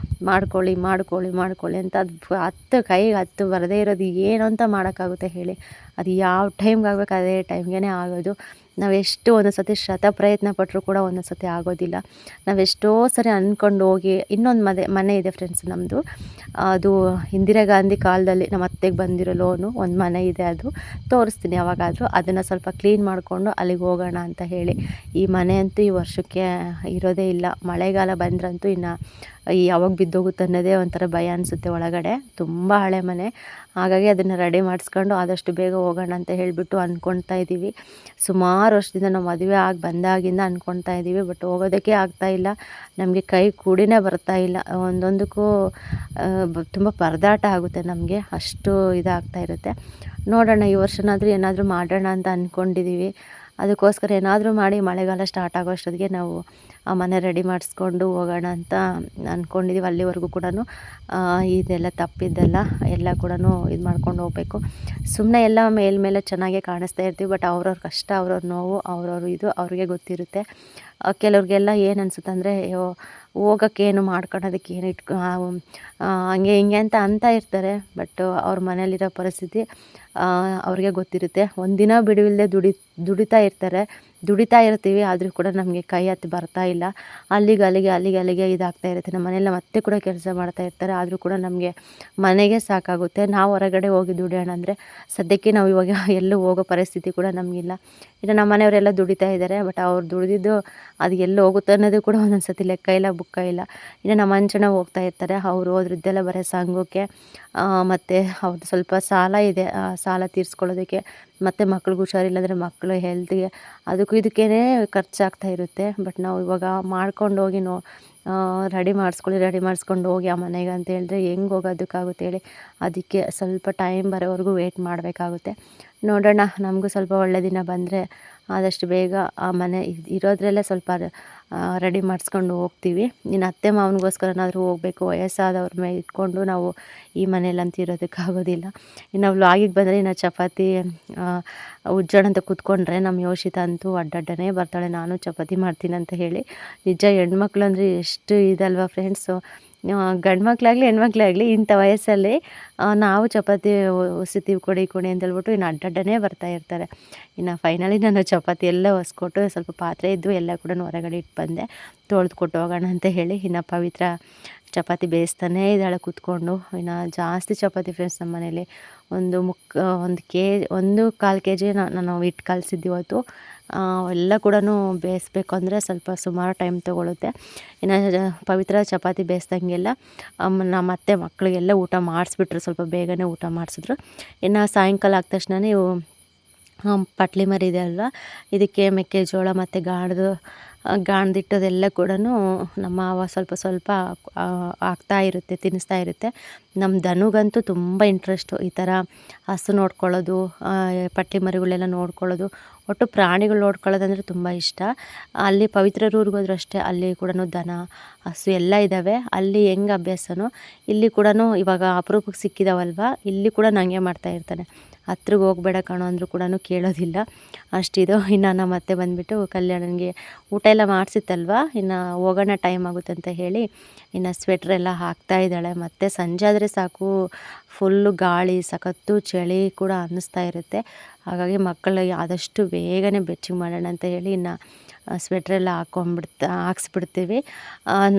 ಮಾಡ್ಕೊಳ್ಳಿ ಅಂತ. ಅದು ಕೈಗೆ 10 ಬರದೇ ಇರೋದು ಏನು ಅಂತ ಮಾಡೋಕ್ಕಾಗುತ್ತೆ ಹೇಳಿ. ಅದು ಯಾವ ಟೈಮ್ಗೆ ಆಗಬೇಕು ಅದೇ ಟೈಮ್ಗೆ ಆಗೋದು. ನಾವೆಷ್ಟು ಒಂದೊಂದು ಸತಿ ಪ್ರಯತ್ನ ಪಟ್ಟರು ಕೂಡ ಒಂದೊಂದು ಸತಿ ಆಗೋದಿಲ್ಲ. ನಾವೆಷ್ಟೋ ಸರಿ ಅಂದ್ಕೊಂಡು ಹೋಗಿ ಇನ್ನೊಂದು ಮನೆ ಇದೆ ಫ್ರೆಂಡ್ಸ್ ನಮ್ಮದು. ಅದು ಇಂದಿರಾ ಗಾಂಧಿ ಕಾಲದಲ್ಲಿ ನಮ್ಮ ಅತ್ತೆಗೆ ಬಂದಿರೋ ಲೋನು ಒಂದು ಮನೆ ಇದೆ. ಅದು ತೋರಿಸ್ತೀನಿ ಯಾವಾಗಾದರೂ. ಅದನ್ನು ಸ್ವಲ್ಪ ಕ್ಲೀನ್ ಮಾಡಿಕೊಂಡು ಅಲ್ಲಿಗೆ ಹೋಗೋಣ ಅಂತ ಹೇಳಿ. ಈ ಮನೆ ಅಂತೂ ಈ ವರ್ಷಕ್ಕೆ ಇರೋದೇ ಇಲ್ಲ. ಮಳೆಗಾಲ ಬಂದ್ರಂತೂ ಇನ್ನು ಯಾವಾಗ ಬಿದ್ದೋಗುತ್ತೆ ಅನ್ನೋದೇ ಒಂಥರ ಭಯ ಅನಿಸುತ್ತೆ ಒಳಗಡೆ. ತುಂಬ ಹಳೆ ಮನೆ, ಹಾಗಾಗಿ ಅದನ್ನು ರೆಡಿ ಮಾಡಿಸ್ಕೊಂಡು ಆದಷ್ಟು ಬೇಗ ಹೋಗೋಣ ಅಂತ ಹೇಳಿಬಿಟ್ಟು ಅಂದ್ಕೊಳ್ತಾ ಇದ್ದೀವಿ. ಸುಮಾರು ವರ್ಷದಿಂದ ನಾವು ಮದುವೆ ಆಗಿ ಬಂದಾಗಿಂದ ಅಂದ್ಕೊಳ್ತಾ ಇದ್ದೀವಿ. ಬಟ್ ಹೋಗೋದಕ್ಕೆ ಆಗ್ತಾಯಿಲ್ಲ, ನಮಗೆ ಕೈ ಕೂಡಿನೇ ಬರ್ತಾಯಿಲ್ಲ. ಒಂದೊಂದಕ್ಕೂ ತುಂಬ ಪರದಾಟ ಆಗುತ್ತೆ ನಮಗೆ, ಅಷ್ಟು ಇದಾಗ್ತಾ ಇರುತ್ತೆ. ನೋಡೋಣ ಈ ವರ್ಷನಾದರೂ ಏನಾದರೂ ಮಾಡೋಣ ಅಂತ ಅಂದ್ಕೊಂಡಿದ್ದೀವಿ. ಅದಕ್ಕೋಸ್ಕರ ಏನಾದರೂ ಮಾಡಿ ಮಳೆಗಾಲ ಸ್ಟಾರ್ಟ್ ಆಗೋ ಅಷ್ಟೊತ್ತಿಗೆ ನಾವು ಆ ಮನೆ ರೆಡಿ ಮಾಡಿಸ್ಕೊಂಡು ಹೋಗೋಣ ಅಂತ ಅಂದ್ಕೊಂಡಿದ್ದೀವಿ. ಅಲ್ಲಿವರೆಗೂ ಕೂಡ ಇದೆಲ್ಲ ತಪ್ಪಿದ್ದೆಲ್ಲ ಎಲ್ಲ ಕೂಡ ಇದು ಮಾಡ್ಕೊಂಡು ಹೋಗಬೇಕು. ಸುಮ್ಮನೆ ಎಲ್ಲ ಮೇಲ್ಮೇಲೆ ಚೆನ್ನಾಗೇ ಕಾಣಿಸ್ತಾ ಇರ್ತೀವಿ. ಬಟ್ ಅವ್ರವ್ರ ಕಷ್ಟ, ಅವ್ರವ್ರ ನೋವು, ಇದು ಅವ್ರಿಗೆ ಗೊತ್ತಿರುತ್ತೆ. ಕೆಲವ್ರಿಗೆಲ್ಲ ಏನು ಅನಿಸುತ್ತೆ ಅಂದರೆ ಹೋಗೋಕ್ಕೇನು ಮಾಡ್ಕೊಳೋದಕ್ಕೆ ಏನು ಹಂಗೆ ಹಿಂಗೆ ಅಂತ ಇರ್ತಾರೆ. ಬಟ್ ಅವ್ರ ಮನೇಲಿರೋ ಪರಿಸ್ಥಿತಿ ಅವ್ರಿಗೆ ಗೊತ್ತಿರುತ್ತೆ. ಒಂದಿನ ಬಿಡುವಿಲ್ಲದೆ ದುಡಿತಾ ಇರ್ತೀವಿ. ಆದರೂ ಕೂಡ ನಮಗೆ ಕೈ ಹತ್ತಿ ಬರ್ತಾ ಇಲ್ಲ. ಅಲ್ಲಿಗೆ ಇದಾಗ್ತಾ ಇರುತ್ತೆ. ನಮ್ಮ ಮನೆಯಲ್ಲ ಮತ್ತೆ ಕೂಡ ಕೆಲಸ ಮಾಡ್ತಾ ಇರ್ತಾರೆ. ಆದರೂ ಕೂಡ ನಮಗೆ ಮನೆಗೆ ಸಾಕಾಗುತ್ತೆ. ನಾವು ಹೊರಗಡೆ ಹೋಗಿ ದುಡಿಯೋಣ ಅಂದರೆ ಸದ್ಯಕ್ಕೆ ನಾವು ಇವಾಗ ಎಲ್ಲೂ ಹೋಗೋ ಪರಿಸ್ಥಿತಿ ಕೂಡ ನಮಗಿಲ್ಲ. ಇನ್ನು ನಮ್ಮ ಮನೆಯವರೆಲ್ಲ ದುಡಿತಾ ಇದ್ದಾರೆ. ಬಟ್ ಅವ್ರು ದುಡಿದಿದ್ದು ಅದು ಎಲ್ಲಿ ಹೋಗುತ್ತೆ ಅನ್ನೋದು ಕೂಡ ಒಂದೊಂದು ಸತಿ ಲೆಕ್ಕ ಇಲ್ಲ, ಬುಕ್ಕ ಇಲ್ಲ. ಇನ್ನು ನಮ್ಮ ಅಂಚನ ಹೋಗ್ತಾ ಇರ್ತಾರೆ. ಅವರು ಹೋದ್ರದ್ದೆಲ್ಲ ಬರೀ ಸಂಘಕ್ಕೆ, ಮತ್ತು ಅವ್ರದ್ದು ಸ್ವಲ್ಪ ಸಾಲ ಇದೆ. ಸಾಲ ತೀರಿಸ್ಕೊಳ್ಳೋದಕ್ಕೆ, ಮತ್ತು ಮಕ್ಳಿಗೆ ಹುಷಾರಿಲ್ಲಂದರೆ ಮಕ್ಕಳು ಹೆಲ್ತ್ಗೆ, ಅದಕ್ಕೂ ಇದಕ್ಕೇ ಖರ್ಚಾಗ್ತಾ ಇರುತ್ತೆ. ಬಟ್ ನಾವು ಇವಾಗ ಮಾಡ್ಕೊಂಡು ಹೋಗಿ ರೆಡಿ ಮಾಡಿಸ್ಕೊಂಡು ಹೋಗಿ ಆ ಮನೆಗೆ ಅಂತ ಹೇಳಿದ್ರೆ ಹೆಂಗೆ ಹೋಗೋದಕ್ಕಾಗುತ್ತೆ ಹೇಳಿ. ಅದಕ್ಕೆ ಸ್ವಲ್ಪ ಟೈಮ್ ಬರೋವರೆಗೂ ವೆಯ್ಟ್ ಮಾಡಬೇಕಾಗುತ್ತೆ. ನೋಡೋಣ, ನಮಗೂ ಸ್ವಲ್ಪ ಒಳ್ಳೆ ದಿನ ಬಂದರೆ ಆದಷ್ಟು ಬೇಗ ಆ ಮನೆ ಇರೋದ್ರಲ್ಲೇ ಸ್ವಲ್ಪ ರೆಡಿ ಮಾಡಿಸ್ಕೊಂಡು ಹೋಗ್ತೀವಿ. ಇನ್ನು ಅತ್ತೆ ಮಾವನಿಗೋಸ್ಕರನಾದರೂ ಹೋಗಬೇಕು. ವಯಸ್ಸಾದವ್ರ ಮೇಲೆ ಇಟ್ಕೊಂಡು ನಾವು ಈ ಮನೇಲಂತೂ ಇರೋದಕ್ಕಾಗೋದಿಲ್ಲ. ಇನ್ನು ವ್ಲಾಗಿಗೆ ಬಂದರೆ ಇನ್ನು ಚಪಾತಿ ಉಜ್ಜೋಣ ಅಂತ ಕೂತ್ಕೊಂಡ್ರೆ ನಮ್ಮ ಯೋಷಿತ ಅಂತೂ ಅಡ್ಡಡ್ಡನೇ ಬರ್ತಾಳೆ, ನಾನು ಚಪಾತಿ ಮಾಡ್ತೀನಿ ಅಂತ ಹೇಳಿ. ನಿಜ ಹೆಣ್ಮಕ್ಳು ಅಂದರೆ ಎಷ್ಟು ಇದಲ್ವಾ ಫ್ರೆಂಡ್ಸು. ಗಂಡು ಮಕ್ಕಳಾಗಲಿ ಹೆಣ್ಮಕ್ಳೇ ಆಗಲಿ ಇಂಥ ವಯಸ್ಸಲ್ಲಿ ನಾವು ಚಪಾತಿ ಹೊಸಿತೀವಿ ಕೊಡಿ ಅಂತ ಹೇಳ್ಬಿಟ್ಟು ಇನ್ನು ಅಡ್ಡಡ್ಡನೇ ಬರ್ತಾ ಇರ್ತಾರೆ. ಇನ್ನು ಫೈನಲಿ ನಾನು ಚಪಾತಿ ಎಲ್ಲ ಹೊಸ್ಕೊಟ್ಟು ಸ್ವಲ್ಪ ಪಾತ್ರೆ ಇದ್ದು ಎಲ್ಲ ಕೂಡ ಹೊರಗಡೆ ಇಟ್ಟು ಬಂದೆ, ತೊಳೆದು ಕೊಟ್ಟು ಹೋಗೋಣ ಅಂತ ಹೇಳಿ. ಇನ್ನು ಪವಿತ್ರ ಚಪಾತಿ ಬೇಯಿಸ್ತಾನೇ ಇದ್ದಾಳೆ ಕೂತ್ಕೊಂಡು. ಇನ್ನು ಜಾಸ್ತಿ ಚಪಾತಿ ಫ್ರೆಂಡ್ಸ್ ನಮ್ಮ ಮನೇಲಿ. ಒಂದು 1.25 kg ನಾನು ಹಿಟ್ಟು ಕಲಸಿದ್ದಿವತ್ತು. ಎಲ್ಲ ಕೂಡ ಬೇಯಿಸ್ಬೇಕು ಅಂದರೆ ಸ್ವಲ್ಪ ಸುಮಾರು ಟೈಮ್ ತೊಗೊಳುತ್ತೆ. ಇನ್ನು ಪವಿತ್ರ ಚಪಾತಿ ಬೇಯಿಸ್ದಂಗೆಲ್ಲ ನಮ್ಮ ಅತ್ತೆ ಮಕ್ಕಳಿಗೆಲ್ಲ ಊಟ ಮಾಡಿಸ್ಬಿಟ್ರು, ಸ್ವಲ್ಪ ಬೇಗನೆ ಊಟ ಮಾಡಿಸಿದ್ರು. ಇನ್ನು ಸಾಯಂಕಾಲ ಆದ ತಕ್ಷಣ ಇವು ಪಟ್ಲಿ ಮರಿ ಇದೆ ಅಲ್ವಾ, ಇದಕ್ಕೆ ಮೆಕ್ಕೆಜೋಳ ಮತ್ತು ಗಾಣದಿಟ್ಟೋದೆಲ್ಲ ಕೂಡ ನಮ್ಮ ಮಾವ ಸ್ವಲ್ಪ ಹಾಕ್ತಾ ಇರುತ್ತೆ, ತಿನ್ನಿಸ್ತಾ ಇರುತ್ತೆ. ನಮ್ಮ ದನುಗಂತೂ ತುಂಬ ಇಂಟ್ರೆಸ್ಟು ಈ ಥರ ಹಸು ನೋಡ್ಕೊಳ್ಳೋದು, ಪಟ್ಲಿ ಮರಿಗಳೆಲ್ಲ ನೋಡ್ಕೊಳ್ಳೋದು, ಒಟ್ಟು ಪ್ರಾಣಿಗಳು ನೋಡ್ಕೊಳ್ಳೋದಂದರೆ ತುಂಬ ಇಷ್ಟ. ಅಲ್ಲಿ ಪವಿತ್ರರೂರಿಗೆ ಹೋದ್ರು ಅಷ್ಟೇ, ಅಲ್ಲಿ ಕೂಡ ದನ ಹಸು ಎಲ್ಲ ಇದ್ದಾವೆ. ಅಲ್ಲಿ ಹೆಂಗೆ ಅಭ್ಯಾಸನೋ ಇಲ್ಲಿ ಕೂಡ ಇವಾಗ ಅಪರೂಪಕ್ಕೆ ಸಿಕ್ಕಿದಾವಲ್ವ, ಇಲ್ಲಿ ಕೂಡ ನನಗೆ ಮಾಡ್ತಾ ಇರ್ತಾನೆ. ಹತ್ರಕ್ಕೆ ಹೋಗಬೇಡ ಕಣೋ ಅಂದರೂ ಕೂಡ ಕೇಳೋದಿಲ್ಲ, ಅಷ್ಟಿದು. ಇನ್ನು ನಮ್ಮ ಅತ್ತೆ ಬಂದುಬಿಟ್ಟು ಕಲ್ಯಾಣನಿಗೆ ಊಟ ಎಲ್ಲ ಮಾಡಿಸಿತ್ತಲ್ವ, ಇನ್ನು ಹೋಗೋಣ ಟೈಮ್ ಆಗುತ್ತೆ ಅಂತ ಹೇಳಿ ಇನ್ನು ಸ್ವೆಟ್ರೆಲ್ಲ ಹಾಕ್ತಾ ಇದ್ದಾಳೆ. ಮತ್ತು ಸಂಜೆ ಆದರೆ ಸಾಕು ಫುಲ್ಲು ಗಾಳಿ, ಸಖತ್ತು ಚಳಿ ಕೂಡ ಅನ್ನಿಸ್ತಾ ಇರುತ್ತೆ. ಹಾಗಾಗಿ ಮಕ್ಕಳಿಗೆ ಆದಷ್ಟು ಬೇಗನೆ ಬೆಚ್ಚಗೆ ಮಾಡೋಣ ಅಂತ ಹೇಳಿ ಇನ್ನು ಸ್ವೆಟ್ರೆಲ್ಲ ಹಾಕ್ಸ್ಬಿಡ್ತೀವಿ.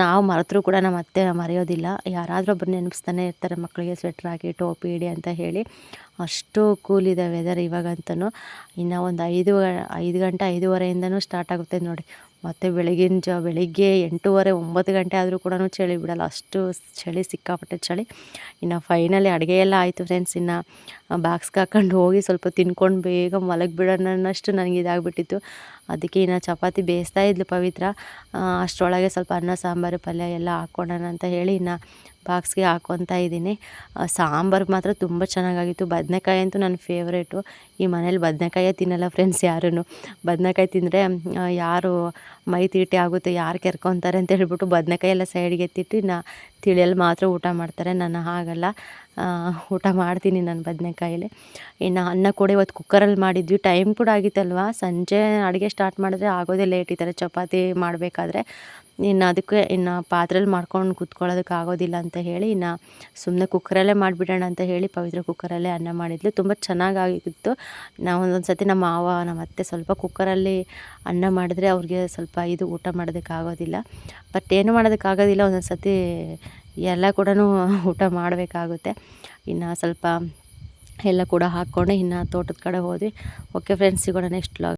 ನಾವು ಮರೆತರೂ ಕೂಡ ನಮ್ಮ ಅತ್ತೆ ಮರೆಯೋದಿಲ್ಲ. ಯಾರಾದರೂ ಒಬ್ಬರು ನೆನಪಿಸ್ತಾನೆ ಇರ್ತಾರೆ ಮಕ್ಕಳಿಗೆ ಸ್ವೆಟ್ರ್ ಹಾಕಿ ಟೋಪಿ ಇಡಿ ಅಂತ ಹೇಳಿ. ಅಷ್ಟು ಕೂಲ್ ಇದೆ ವೆದರ್ ಇವಾಗಂತೂ. ಇನ್ನು ಒಂದು 5 ಗಂಟೆ 5:30ಇಂದನೂ ಸ್ಟಾರ್ಟ್ ಆಗುತ್ತೆ ನೋಡಿ. ಮತ್ತು ಬೆಳಿಗ್ಗೆ 8:30 9 ಗಂಟೆ ಆದರೂ ಕೂಡ ಚಳಿ ಬಿಡಲ್ಲ, ಅಷ್ಟು ಚಳಿ, ಸಿಕ್ಕಾಪಟ್ಟೆ ಚಳಿ. ಇನ್ನು ಫೈನಲಿ ಅಡುಗೆ ಎಲ್ಲ ಆಯಿತು ಫ್ರೆಂಡ್ಸ್. ಇನ್ನು ಬಾಕ್ಸ್ಗೆ ಹಾಕೊಂಡು ಹೋಗಿ ಸ್ವಲ್ಪ ತಿನ್ಕೊಂಡು ಬೇಗ ಮಲಗಿಬಿಡೋಣ ಅನ್ನೋಷ್ಟು ನನಗೆ ಇದಾಗ್ಬಿಟ್ಟಿತ್ತು. ಅದಕ್ಕೆ ಇನ್ನು ಚಪಾತಿ ಬೇಯಿಸ್ತಾ ಇದ್ಲು ಪವಿತ್ರ. ಅಷ್ಟರೊಳಗೆ ಸ್ವಲ್ಪ ಅನ್ನ ಸಾಂಬಾರು ಪಲ್ಯ ಎಲ್ಲ ಹಾಕ್ಕೊಳ್ಳೋಣ ಅಂತ ಹೇಳಿ ಇನ್ನು ಬಾಕ್ಸ್ಗೆ ಹಾಕ್ಕೊತಾ ಇದ್ದೀನಿ. ಸಾಂಬಾರು ಮಾತ್ರ ತುಂಬ ಚೆನ್ನಾಗಾಗಿತ್ತು. ಬದನೆಕಾಯಿ ಅಂತೂ ನನ್ನ ಫೇವ್ರೇಟು. ಈ ಮನೇಲಿ ಬದನೆಕಾಯೇ ತಿನ್ನಲ್ಲ ಫ್ರೆಂಡ್ಸ್ ಯಾರೂ. ಬದನೆಕಾಯಿ ತಿಂದರೆ ಯಾರು ಮೈ ತೀಟೆ ಆಗುತ್ತೆ, ಯಾರು ಕೆರ್ಕೊತಾರೆ ಅಂತ ಹೇಳ್ಬಿಟ್ಟು ಬದನೆಕಾಯಿ ಎಲ್ಲ ಸೈಡ್ಗೆ ಎತ್ತಿಟ್ಟು ಇನ್ನು ತಿಳಿಯಲ್ಲಿ ಮಾತ್ರ ಊಟ ಮಾಡ್ತಾರೆ. ನಾನು ಹಾಗಲ್ಲ, ಊಟ ಮಾಡ್ತೀನಿ ನಾನು ಬದನೆಕಾಯಲ್ಲಿ. ಇನ್ನು ಅನ್ನ ಕೂಡ ಇವತ್ತು ಕುಕ್ಕರಲ್ಲಿ ಮಾಡಿದ್ವಿ. ಟೈಮ್ ಕೂಡ ಆಗಿತ್ತಲ್ವ, ಸಂಜೆ ಅಡುಗೆ ಸ್ಟಾರ್ಟ್ ಮಾಡಿದ್ರೆ ಆಗೋದೇ ಲೇಟ್ ಈ ಥರ ಚಪಾತಿ ಮಾಡಬೇಕಾದ್ರೆ. ಇನ್ನು ಅದಕ್ಕೆ ಇನ್ನು ಪಾತ್ರೆಯಲ್ಲಿ ಮಾಡ್ಕೊಂಡು ಕೂತ್ಕೊಳ್ಳೋದಕ್ಕೆ ಆಗೋದಿಲ್ಲ ಅಂತ ಹೇಳಿ ಇನ್ನು ಸುಮ್ಮನೆ ಕುಕ್ಕರಲ್ಲೇ ಮಾಡಿಬಿಡೋಣ ಅಂತ ಹೇಳಿ ಪವಿತ್ರ ಕುಕ್ಕರಲ್ಲೇ ಅನ್ನ ಮಾಡಿದ್ಲು. ತುಂಬ ಚೆನ್ನಾಗಾಗಿತ್ತು. ನಾವು ಒಂದೊಂದು ಸತಿ ನಮ್ಮ ಮಾವ ನಮ್ಮ ಅತ್ತೆ ಸ್ವಲ್ಪ ಕುಕ್ಕರಲ್ಲಿ ಅನ್ನ ಮಾಡಿದ್ರೆ ಅವ್ರಿಗೆ ಸ್ವಲ್ಪ ಊಟ ಮಾಡೋದಕ್ಕೆ ಆಗೋದಿಲ್ಲ. ಬಟ್ ಏನು ಮಾಡೋದಕ್ಕಾಗೋದಿಲ್ಲ, ಒಂದೊಂದು ಸತಿ ಎಲ್ಲ ಕೂಡ ಊಟ ಮಾಡಬೇಕಾಗುತ್ತೆ. ಇನ್ನು ಸ್ವಲ್ಪ ಎಲ್ಲ ಕೂಡ ಹಾಕ್ಕೊಂಡು ಇನ್ನು ತೋಟದ ಕಡೆ ಹೋದ್ವಿ. ಓಕೆ ಫ್ರೆಂಡ್ಸ್, ಸಿಗೋಣ ನೆಕ್ಸ್ಟ್ ವ್ಲಾಗ್.